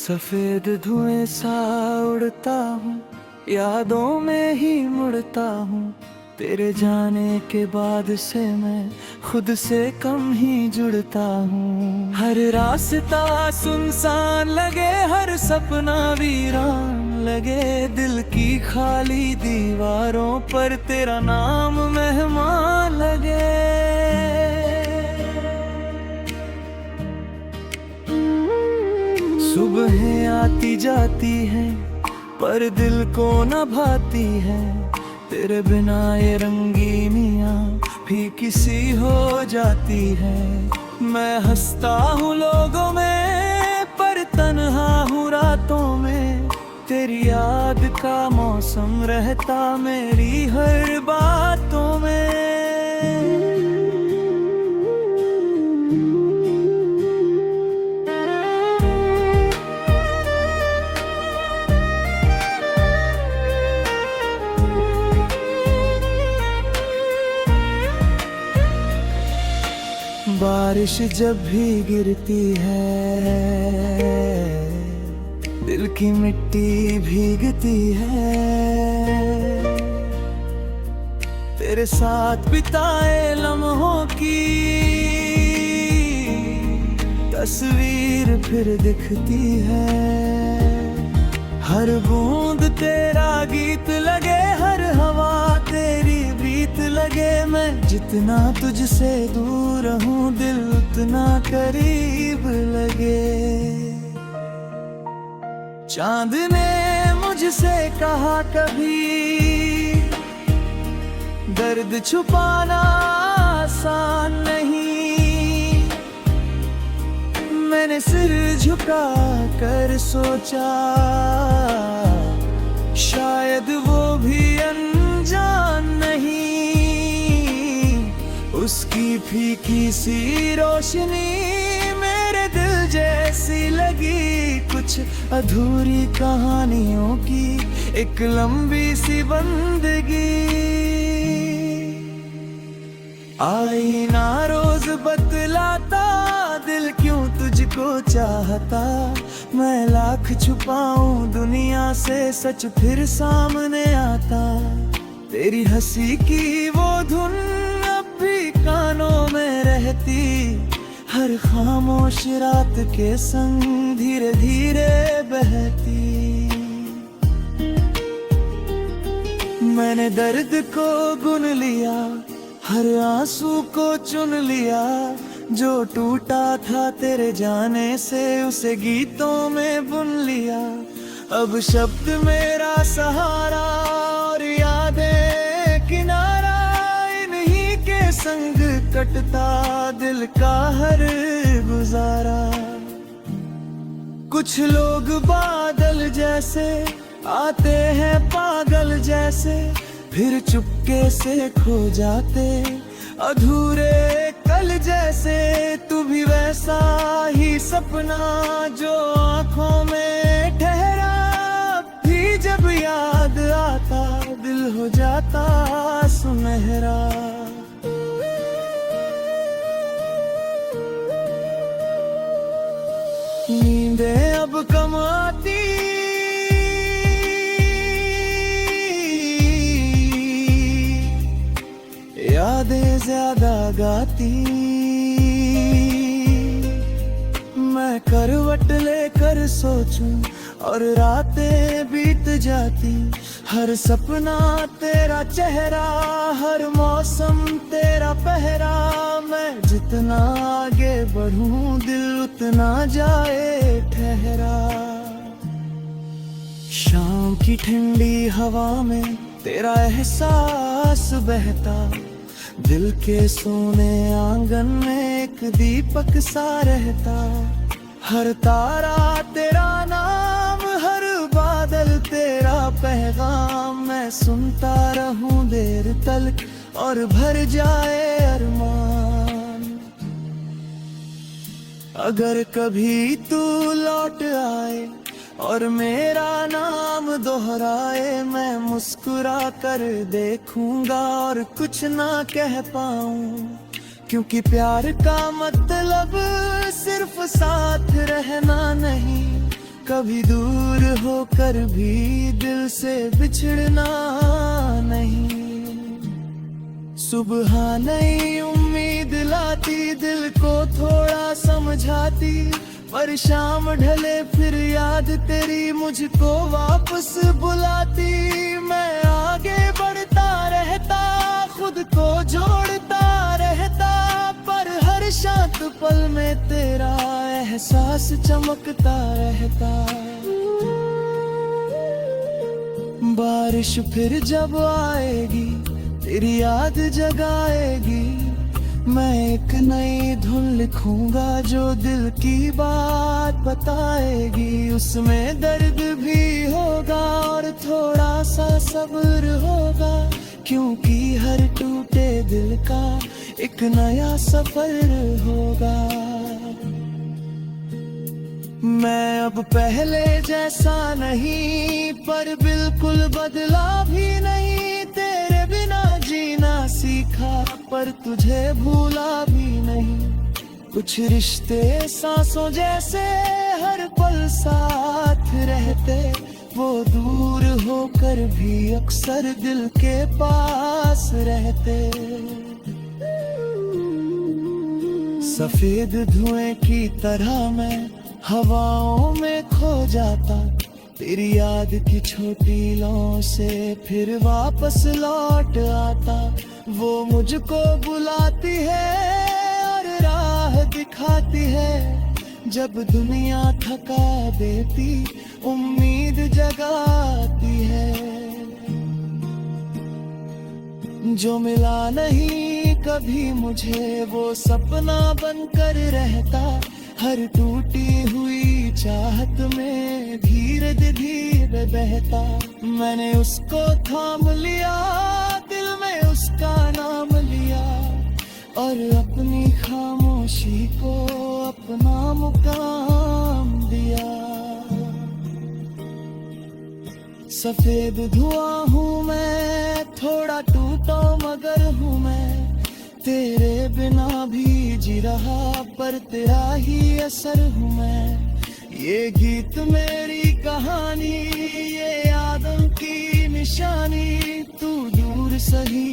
सफेद धुएं सा उड़ता हूँ, यादों में ही मुड़ता हूँ। तेरे जाने के बाद से मैं खुद से कम ही जुड़ता हूँ। हर रास्ता सुनसान लगे, हर सपना वीरान लगे, दिल की खाली दीवारों पर तेरा नाम मेहमान लगे। सुबहें आती जाती हैं पर दिल को न भाती है, तेरे बिना ये रंगीनियाँ भी किसी हो जाती है। मैं हंसता हूँ लोगों में पर तन्हा हूँ रातों में, तेरी याद का मौसम रहता मेरी हर बातों में। बारिश जब भी गिरती है, दिल की मिट्टी भीगती है। तेरे साथ बिताए लम्हों की तस्वीर फिर दिखती है। हर बूंद तेरा गीत लगे, हर हवा तेरी प्रीत लगे। मैं जितना तुझसे दूर हूँ दिल उतना करीब लगे। चांद ने मुझसे कहा कभी दर्द छुपाना आसान नहीं। मैंने सिर झुका कर सोचा शायद वो भी अनजान नहीं। उसकी फीकी सी रोशनी मेरे दिल जैसी लगी, कुछ अधूरी कहानियों की एक लंबी सी बंदगी। आईना रोज बतलाता दिल क्यों तुझको चाहता। मैं लाख छुपाऊं दुनिया से सच फिर सामने आता। तेरी हंसी की वो धुन अब भी कानों में रहती, हर खामोश रात के संग धीरे धीरे बहती। मैंने दर्द को गुन लिया, हर आंसू को चुन लिया। जो टूटा था तेरे जाने से उसे गीतों में बुन लिया। अब शब्द मेरा सहारा और यादें किनारा, इन्हीं के संग कटता दिल का हर गुजारा। कुछ लोग बादल जैसे आते हैं पागल जैसे, फिर चुपके से खो जाते अधूरे कल जैसे। तू भी वैसा ही सपना जो आँखों में ठहरा, भी जब याद आता दिल हो जाता सुनहरा। नींदें अब कम आती, यादें ज्यादा गाती। मैं करवट लेकर सोचूं और रातें बीत जाती। हर सपना तेरा चेहरा, हर मौसम तेरा पहरा। मैं जितना आगे बढ़ूं दिल उतना जाए ठहरा। शाम की ठंडी हवा में तेरा एहसास बहता, दिल के सोने आंगन में एक दीपक सा रहता। हर तारा तेरा नाम, हर बादल तेरा पैगाम। मैं सुनता रहूं देर तलक और भर जाए अरमान। अगर कभी तू लौट आए और मेरा नाम दोहराए, मैं मुस्कुरा कर देखूंगा और कुछ ना कह पाऊं। क्योंकि प्यार का मतलब सिर्फ साथ रहना नहीं, कभी दूर होकर भी दिल से बिछड़ना नहीं। सुबह नई उम्मीद लाती, दिल को थोड़ा समझाती, पर शाम ढले फिर याद तेरी मुझको वापस बुलाती। मैं आगे बढ़ता रहता, खुद को जोड़ता रहता, पर हर शांत पल में तेरा एहसास चमकता रहता। बारिश फिर जब आएगी तेरी याद जगाएगी, मैं एक नई धुन लिखूंगा जो दिल की बात बताएगी। उसमें दर्द भी होगा और थोड़ा सा सब्र होगा, क्योंकि हर टूटे दिल का एक नया सफर होगा। मैं अब पहले जैसा नहीं, पर बिल्कुल बदला भी नहीं। तेरे बिना जीना सीखा, पर तुझे भूला भी नहीं। कुछ रिश्ते सांसों जैसे हर पल साथ रहते, वो दूर होकर भी अक्सर दिल के पास रहते। सफेद धुएं की तरह मैं हवाओं में खो जाता, तेरी याद की छोटी लौ से फिर वापस लौट आता। वो मुझको बुलाती है और राह दिखाती है, जब दुनिया थका देती उम्मीद जगाती है। जो मिला नहीं कभी मुझे, वो सपना बनकर रहता। हर टूटी हुई चाहत में धीरे धीरे बहता। मैंने उसको थाम लिया, दिल में उसका नाम लिया, और अपनी खामोशी को अपना मुकाम दिया। सफेद धुआं हूँ मैं, थोड़ा टूटा मगर हूँ मैं। तेरे बिना भी जी रहा, पर तेरा ही असर हूँ मैं। ये गीत मेरी कहानी, ये यादों की निशानी। तू दूर सही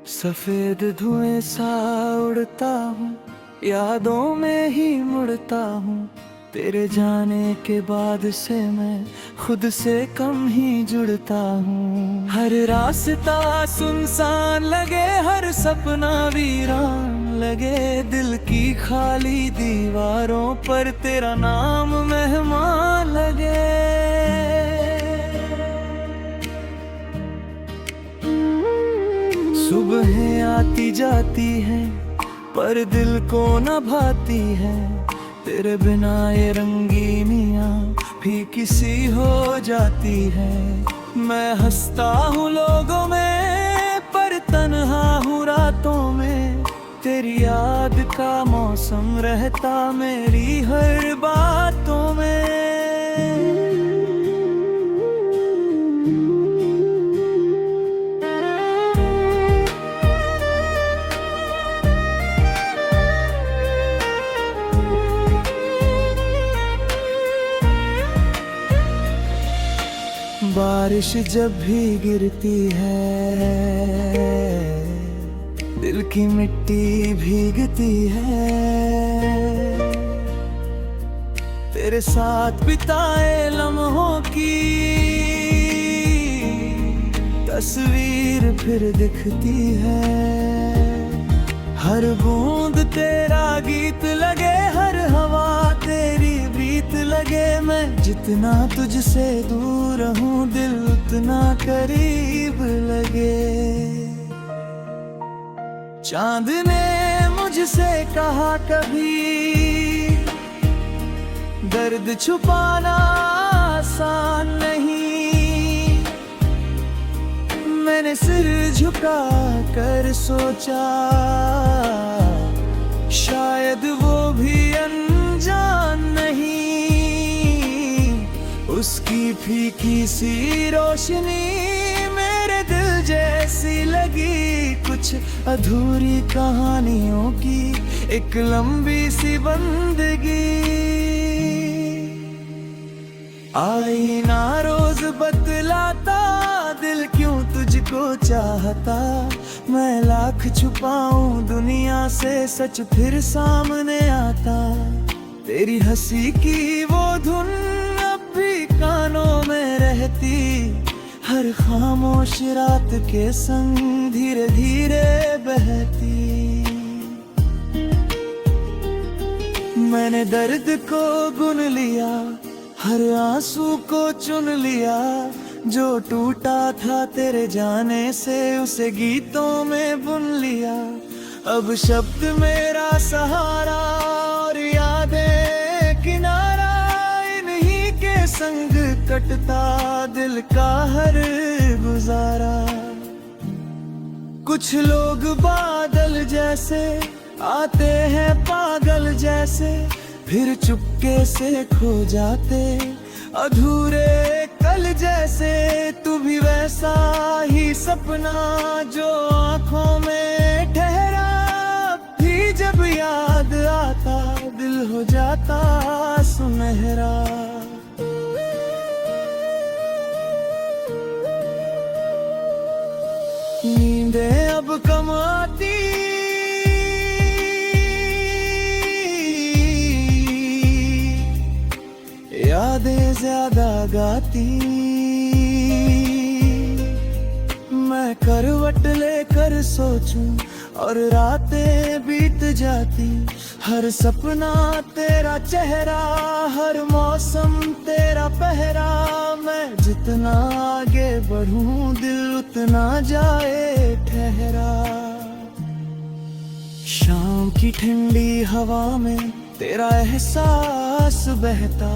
सफेद धुएं सा उड़ता हूँ, यादों में ही मुड़ता हूँ। तेरे जाने के बाद से मैं खुद से कम ही जुड़ता हूँ। हर रास्ता सुनसान लगे, हर सपना वीरान लगे। दिल की खाली दीवारों पर तेरा नाम मेहमान लगे। सुबहें आती जाती हैं, पर दिल को न भाती है। तेरे बिना ये रंगीनियाँ भी किसी हो जाती है। मैं हंसता हूँ लोगों में, पर तन्हा हूँ रातों में। तेरी याद का मौसम रहता मेरी हर बातों में। बारिश जब भी गिरती है, दिल की मिट्टी भीगती है। तेरे साथ बिताए लम्हों की तस्वीर फिर दिखती है। हर बूंद तेरा गीत लगे, हर हवा तेरी प्रीत लगे। मैं जितना तुझसे दूर हूँ, दिल उतना करीब लगे। चांद ने मुझसे कहा कभी, दर्द छुपाना आसान नहीं। मैंने सिर झुका कर सोचा, शायद वो भी अनजान नहीं, उसकी फीकी सी रोशनी मेरे दिल जैसी लगी। कुछ अधूरी कहानियों की एक लंबी सी बंदगी। आईना रोज बतलाता दिल क्यों तुझको चाहता, मैं लाख छुपाऊं दुनिया से सच फिर सामने आता। तेरी हंसी की वो धुन अब भी कानों में रहती, हर खामोश रात के संग धीरे धीरे बहती। मैंने दर्द को गुन लिया, हर आंसू को चुन लिया, जो टूटा था तेरे जाने से उसे गीतों में बुन लिया। अब शब्द मेरा सहारा और यादें किनारा, इन्हीं के संग कटता दिल का हर गुजारा। कुछ लोग बादल जैसे आते हैं पागल जैसे, फिर चुपके से खो जाते अधूरे कल जैसे। तू भी वैसा ही सपना जो आँखों में ठहरा, भी जब याद आता दिल हो जाता सुनहरा। नींदें अब कम आती, यादें ज्यादा गाती। मैं करवट लेकर सोचूं और रातें बीत जाती, हर सपना तेरा चेहरा, हर मौसम तेरा पहरा। मैं जितना आगे बढ़ूं दिल उतना जाए ठहरा। शाम की ठंडी हवा में तेरा एहसास बहता,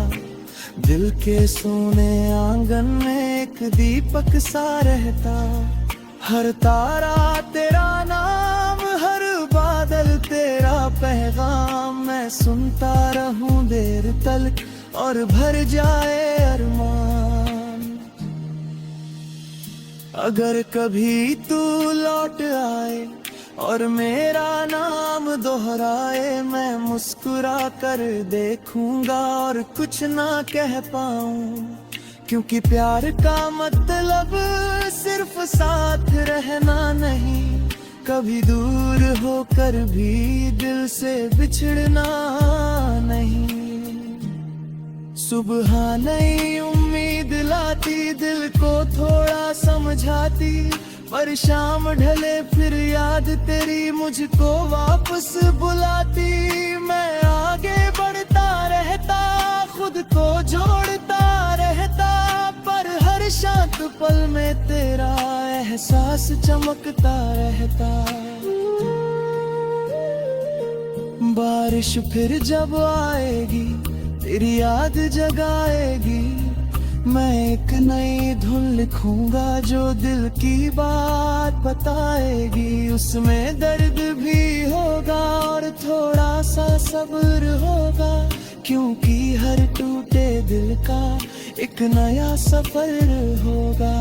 दिल के सोने आंगन में एक दीपक सा रहता। हर तारा तेरा नाम, हर बादल तेरा पैगाम, मैं सुनता रहूं देर तक और भर जाए अरमान। अगर कभी तू लौट आए और मेरा नाम दोहराए, मैं मुस्कुरा कर देखूंगा और कुछ ना कह पाऊं। क्योंकि प्यार का मतलब सिर्फ साथ रहना नहीं, कभी दूर होकर भी दिल से बिछड़ना नहीं। सुबह नई उम्मीद लाती, दिल को थोड़ा समझाती, पर शाम ढले फिर याद तेरी मुझको वापस बुलाती। मैं आगे बढ़ता रहता, खुद को जोड़ता रहता, पर हर शांत पल में तेरा एहसास चमकता रहता। बारिश फिर जब आएगी तेरी याद जगाएगी, मैं एक नई धुन लिखूंगा जो दिल की बात बताएगी। उसमें दर्द भी होगा और थोड़ा सा सब्र होगा, क्योंकि हर टूटे दिल का एक नया सफर होगा।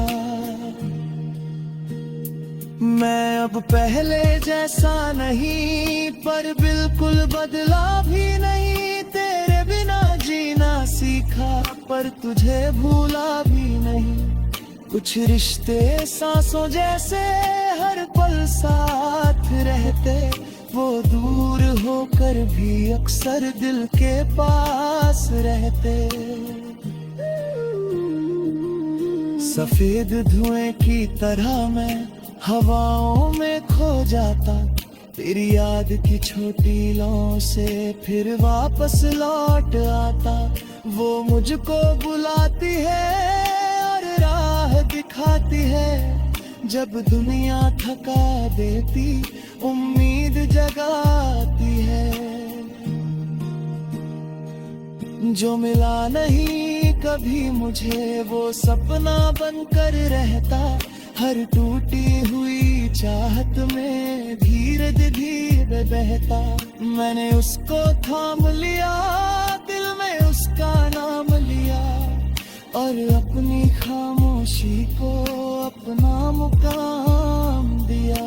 मैं अब पहले जैसा नहीं, पर बिल्कुल बदला भी नहीं। तेरे बिना जीना सीखा, पर तुझे भूला भी नहीं। कुछ रिश्ते सांसों जैसे हर पल साथ रहते, वो दूर होकर भी अक्सर दिल के पास रहते। सफेद धुएं की तरह मैं हवाओं में खो जाता, तेरी याद की छोटी लौ से फिर वापस लौट आता। वो मुझको बुलाती है और राह दिखाती है, जब दुनिया थका देती उम्मीद जगाती है। जो मिला नहीं कभी मुझे, वो सपना बनकर रहता हर टूटी हुई चाहत में धीरे धीरे बहता, मैंने उसको थाम लिया, दिल में उसका नाम लिया, और अपनी खामोशी को अपना मुकाम दिया।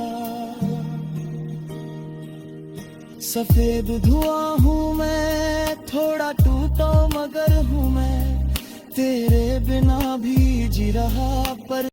सफेद धुआं हूँ मैं, थोड़ा टूटा मगर हूँ मैं, तेरे बिना भी जी रहा पर